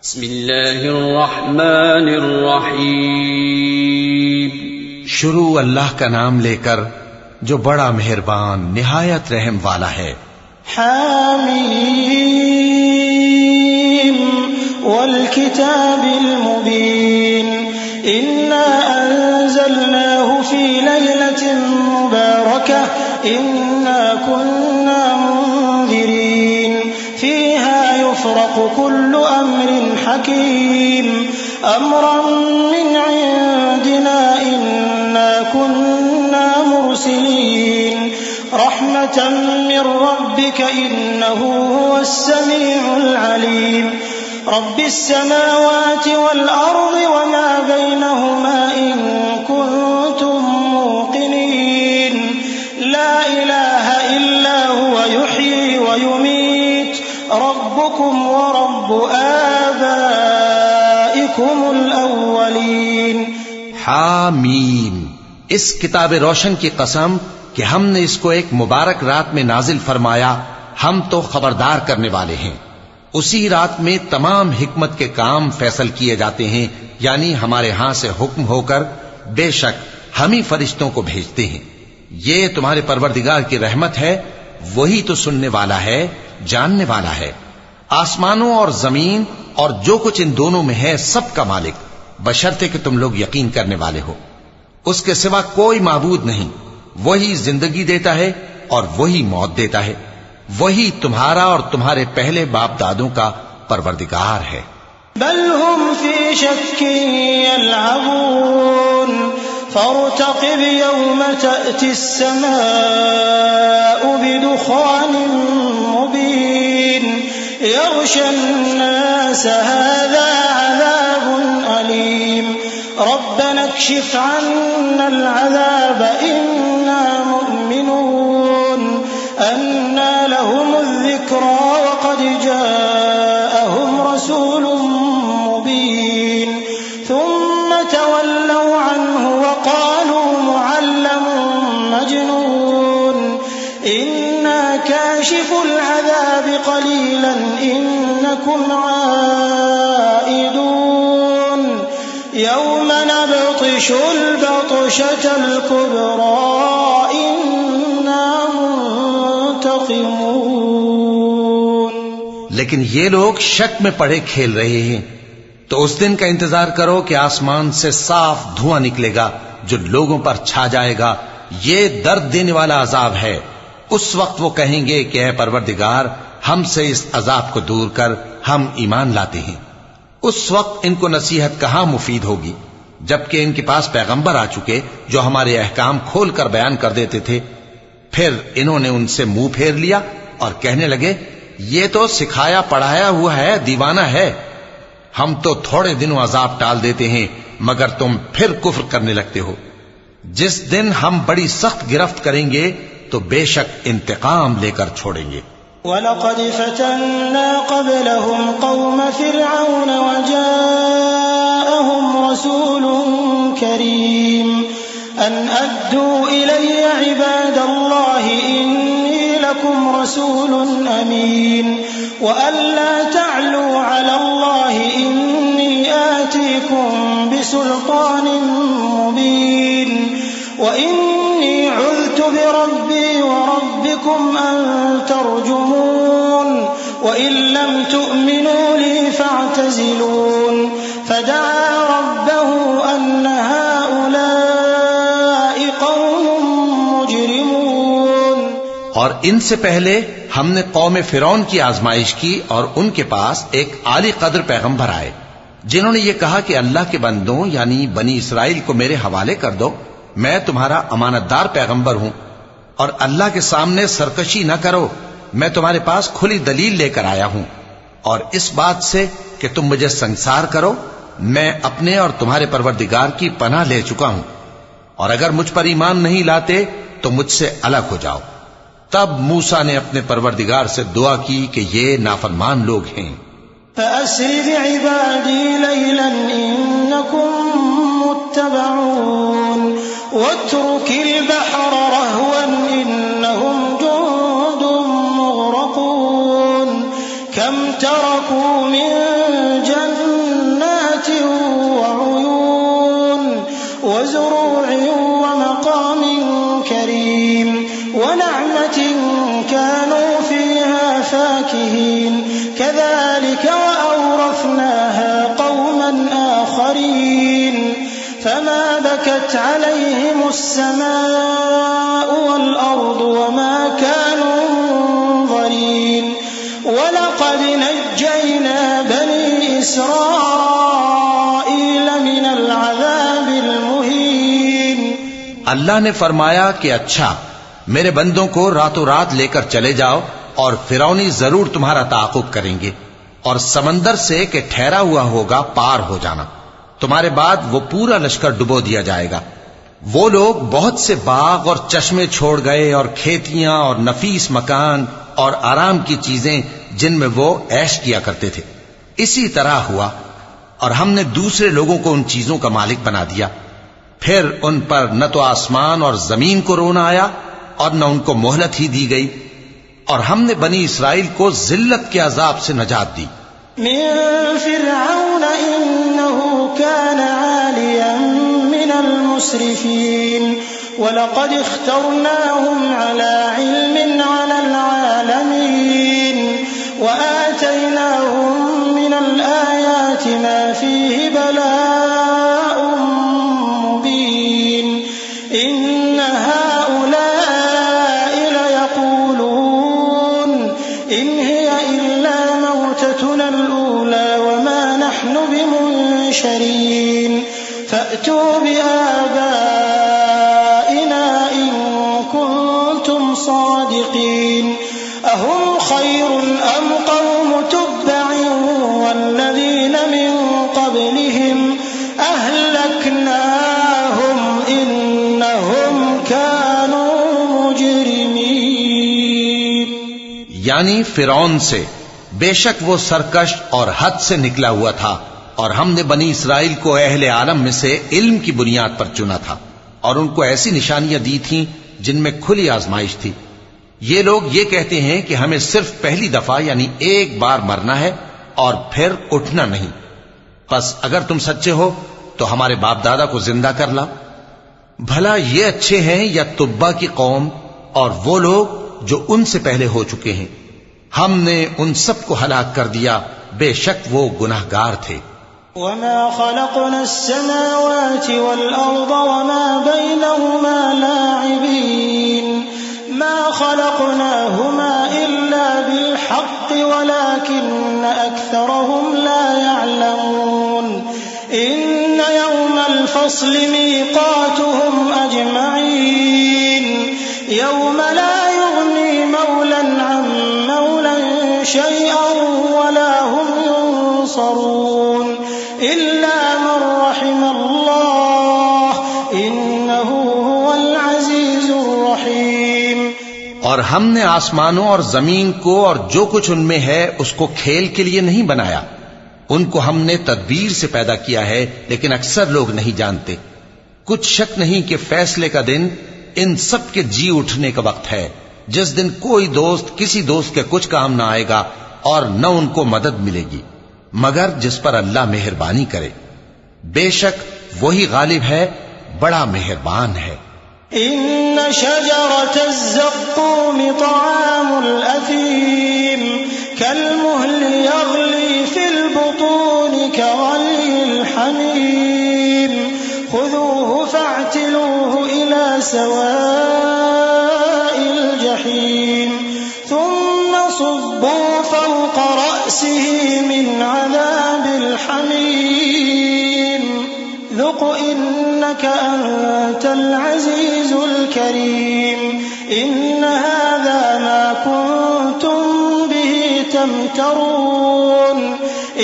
बिस्मिल्लाहिर्रहमानिर्रहीम। शुरू अल्लाह का नाम लेकर जो बड़ा मेहरबान निहायत रहम वाला है। हामीम वल किताबिल मुबीन इन्ना अंज़लनाहु फी लैलतिन मुबारकह इन्ना कुन्ना मुंज़िरीन फीहा युफ़रक़ु कुल्लु अम्रिन हकीम अम्रन मिन इंदिना इन्ना कुन्ना मुरसिलीन रहमतन मिन रब्बिक इन्नहु हुवस समीउल अलीम रब्बिस समावाति वल अर्दि वमा बैनहुमा इन कुंतुम मूक़िनीन ला इलाहा इल्ला हुवा युह्यी व युमीत रब्बुकुम व रब्बु आबाइकुमुल अव्वलीन। हामीम, इस किताब रोशन की कसम कि हमने इसको एक मुबारक रात में नाजिल फरमाया, हम तो खबरदार करने वाले हैं। उसी रात में तमाम हिकमत के काम फैसल किए जाते हैं, यानी हमारे यहां से हुक्म होकर बेशक हम ही फरिश्तों को भेजते हैं। ये तुम्हारे परवरदिगार की रहमत है, वही तो सुनने वाला है, जानने वाला है। आसमानों और जमीन और जो कुछ इन दोनों में है सब का मालिक, बशर्ते कि तुम लोग यकीन करने वाले हो। उसके सिवा कोई माबूद नहीं। वही जिंदगी देता है और वही मौत देता है। वही तुम्हारा और तुम्हारे पहले बाप दादों का परवरदिगार है। बल हुम फी शक्किन यल्अबून फर्तक़िब यौम तअतिस समाउ बिदुखानिन मुबीन यग़शन नास हाज़ा अज़ाबुन अलीम रब्बना इक्शिफ अन्नल अज़ाब इन्ना मुमिनून अन्ना लहुमुज़ ज़िक्रा वक़द जाअहुम रसूलुम मुबीन थुम्मा तवल्लव अन्हु वक़ालू मुअल्लमुन मजनून इन्ना काशिफुल अज़ाब क़लीलन इन्नकुम आइदून यौम नबतिशुल बतशतल कुब्रा इन्ना मुंतक़िमून। लेकिन ये लोग शक में पड़े खेल रहे हैं। तो उस दिन का इंतजार करो कि आसमान से साफ धुआं निकलेगा जो लोगों पर छा जाएगा। ये दर्द देने वाला अजाब है। उस वक्त वो कहेंगे कि ऐ परवरदिगार, हमसे इस अजाब को दूर कर, हम ईमान लाते हैं। उस वक्त इनको नसीहत कहां मुफीद होगी, जबकि इनके पास पैगंबर आ चुके जो हमारे अहकाम खोल कर बयान कर देते थे। फिर इन्होंने उनसे मुंह फेर लिया और कहने लगे, ये तो सिखाया पढ़ाया हुआ है, दीवाना है। हम तो थोड़े दिनों अजाब टाल देते हैं, मगर तुम फिर कुफ्र करने लगते हो। जिस दिन हम बड़ी सख्त गिरफ्त करेंगे तो बेशक इंतकाम लेकर छोड़ेंगे। वलक़द फ़तन्ना क़ब्लहुम क़ौम फ़िरऔन वजाअहुम रसूलुन करीम अन अद्दू इलय्य इबादल्लाहि इन्नी लकुम रसूलुन अमीन व अल्ला तअलू अलल्लाहि इन्नी आतीकुम बिसुल्तानिन मुबीन व इन्नी उज़्तु बिरब्बी व रब्बिकुम अन तर्जुमून व इन लम तु'मिनू ली फ़अतज़िलून फदआ रब्बहु अन्न हाउलाइ क़ौमुम मुजरिमून। और इनसे पहले हमने कौम फिरौन की आजमाइश की और उनके पास एक आली कद्र पैगंबर आए जिन्होंने ये कहा कि अल्लाह के बंदों यानी बनी इसराइल को मेरे हवाले कर दो, मैं तुम्हारा अमानतदार पैगंबर हूं और अल्लाह के सामने सरकशी न करो। मैं तुम्हारे पास खुली दलील लेकर आया हूं और इस बात से कि तुम मुझे संसार करो, मैं अपने और तुम्हारे परवरदिगार की पनाह ले चुका हूं और अगर मुझ पर ईमान नहीं लाते तो मुझसे अलग हो जाओ। तब मूसा ने अपने परवरदिगार से दुआ की कि ये नाफरमान लोग हैं। फ़अस्रि बिइबादी लैलन इन्नकुम मुत्तबऊन वत्रुकिल बहर रहवन इन्नहुम जुंदुम मुग़रक़ून कम तरकू मिन फमा बकत अलैहिम अस्समाउ वल अर्दु वमा कानू मुनज़रीन वलक़द नज्जयना बनी इस्राईल मिनल अज़ाबिल मुहीन। अल्लाह ने फरमाया कि अच्छा, मेरे बंदों को रातों रात लेकर चले जाओ और फिरौनी जरूर तुम्हारा ताक़ुब करेंगे और समंदर से कि ठहरा हुआ होगा पार हो जाना। तुम्हारे बाद वो पूरा लश्कर डुबो दिया जाएगा। वो लोग बहुत से बाग और चश्मे छोड़ गए और खेतियां और नफीस मकान और आराम की चीजें जिनमें वो ऐश किया करते थे। इसी तरह हुआ और हमने दूसरे लोगों को उन चीजों का मालिक बना दिया। फिर उन पर न तो आसमान और जमीन को रोना आया और न उनको मोहलत ही दी गई और हमने बनी इसराइल को जिल्लत के अजाब से नजात दी। मिन फिरऔन इन्नहु कान आलियन मिनल मुस्रिफीन वलक़द इख्तरनाहुम अला इल्मिन अलल आलमीन वआतैनाहुम मिनल आयाति मा फीहि बलाउम मुबीन इन्न हाउलाइ लयक़ूलून इन हिय इल्ला मौततुनल ऊला वमा नहनु बिमुनशरीन फअतू बिआबाइना इन कुंतुम सादिकीन अहुम खैरुन अम कौम तुब्बइन वल्लज़ीन मिन क़ब्लिहिम अहलकनाहुम इन्नहुम कानू मुजरिमीन। यानी फिरौन से बेशक वो सरकश और हद से निकला हुआ था और हमने बनी इसराइल को अहले आलम में से इल्म की बुनियाद पर चुना था और उनको ऐसी निशानियां दी थीं जिनमें खुली आजमाइश थी। ये लोग ये कहते हैं कि हमें सिर्फ पहली दफा यानी एक बार मरना है और फिर उठना नहीं। बस अगर तुम सच्चे हो तो हमारे बाप दादा को जिंदा कर ला। भला ये अच्छे हैं या तुब्बा की कौम और वो लोग जो उनसे पहले हो चुके हैं। हमने उन सबको हलाक कर दिया, बेशक वो गुनाहगार थे। वमा खलक़ना अस्समावाति वल अर्द वमा बैनहुमा लाइबीन मा खलक़नाहुमा इल्ला बिल हक़्क़ि वलाकिन्न अक्सरहुम ला यअलमून इन्न यौमल फ़स्लि मीक़ातुहुम अजमईन यौम ला युग़नी मौलन अन मौलन शैअन वला हुम युनसरून इल्ला मन रहिमल्लाह इन्नहु हुवल अज़ीज़ुर रहीम। और हमने आसमानों और जमीन को और जो कुछ उनमें है उसको खेल के लिए नहीं बनाया। उनको हमने तदबीर से पैदा किया है, लेकिन अक्सर लोग नहीं जानते। कुछ शक नहीं कि फैसले का दिन इन सब के जी उठने का वक्त है, जिस दिन कोई दोस्त किसी दोस्त के कुछ काम ना आएगा और न उनको मदद मिलेगी मगर जिस पर अल्लाह मेहरबानी करे। बेशक वही गालिब है, बड़ा मेहरबान है। इन्न शजरतज़्ज़क़ूम तआमुल असीम कलमुहलि यग़ली फिल बुतून कग़लिल हमीम खुज़ूहु फ़अ्तिलूहु इला सवाइल जहीम थुम्म सुब्बू फ़ौक़ रअसिही मिन अज़ाबिल हमीम ذُقْ إِنَّكَ أَنْتَ الْعَزِيزُ الْكَرِيمُ إِنَّ هَذَا مَا كُنْتُمْ بِهِ تَمْتَرُونَ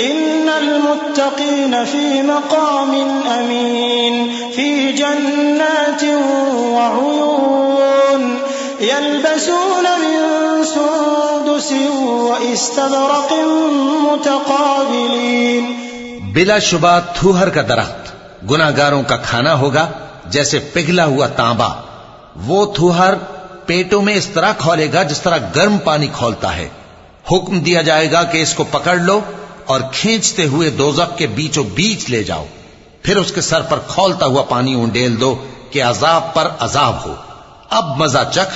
إِنَّ الْمُتَّقِينَ فِي مَقَامٍ أَمِينٍ فِي جَنَّاتٍ وَعُيُونٍ يَلْبَسُونَ مِنْ سُنْدُسٍ وَإِسْتَبْرَقٍ مُتَقَابِلِينَ। बिलाशुबा थूहर का दरख्त गुनाहगारों का खाना होगा जैसे पिघला हुआ तांबा। वो थूहर पेटों में इस तरह खौलेगा जिस तरह गर्म पानी खौलता है। हुक्म दिया जाएगा कि इसको पकड़ लो और खींचते हुए दोज़ख के बीचों बीच ले जाओ, फिर उसके सर पर खौलता हुआ पानी उंडेल दो कि अजाब पर अजाब हो। अब मजा चख,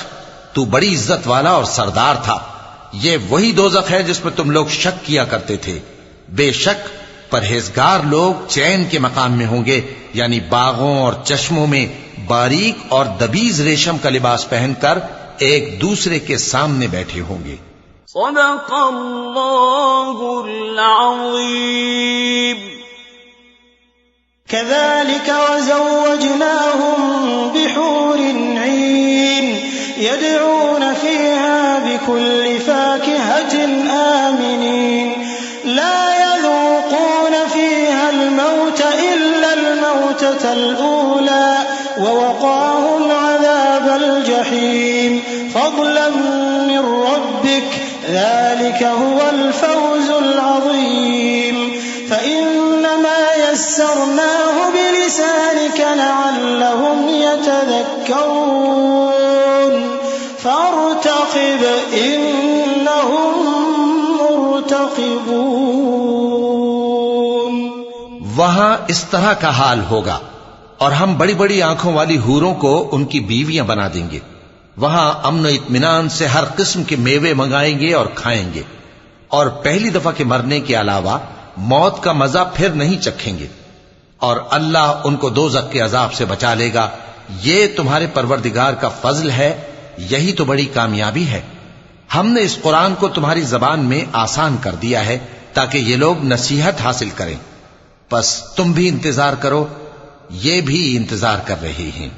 तू बड़ी इज्जत वाला और सरदार था। ये वही दोज़ख है जिसमें तुम लोग शक किया करते थे। बेशक परहेजगार लोग चैन के मकाम में होंगे, यानी बागों और चश्मों में बारीक और दबीज रेशम का लिबास पहनकर एक दूसरे के सामने बैठे होंगे। सदक़ल्लाहुल अज़ीम। कज़ालिक वज़व्वजनाहुम बिहूरिन ईन यदऊन फ़ीहा बिकुल्लि फ़ाकिहतिन आमिनीन ला यज़ूक़ून फ़ीहा अल-मौत इल्ला अल-मौततल ऊला ववक़ाहुम अज़ाबल जहीम फ़ज़लन मिन रब्बिक ज़ालिक हुवल फ़ौज़ुल अज़ीम। फ़इन्नमा यस्सरनाहु बिलिसानिक लअल्लहुम यतज़क्करून फ़ार्तक़िब इन्नहुम मुर्तक़िबून। वहां इस तरह का हाल होगा और हम बड़ी बड़ी आंखों वाली हूरों को उनकी बीवियां बना देंगे। वहां अमन इत्मीनान से हर किस्म के मेवे मंगाएंगे और खाएंगे, और पहली दफा के मरने के अलावा मौत का मजा फिर नहीं चखेंगे, और अल्लाह उनको दोज़ख के अजाब से बचा लेगा। ये तुम्हारे परवरदिगार का फजल है, यही तो बड़ी कामयाबी है। हमने इस कुरान को तुम्हारी जबान में आसान कर दिया है ताकि ये लोग नसीहत हासिल करें। बस तुम भी इंतजार करो, ये भी इंतजार कर रहे हैं।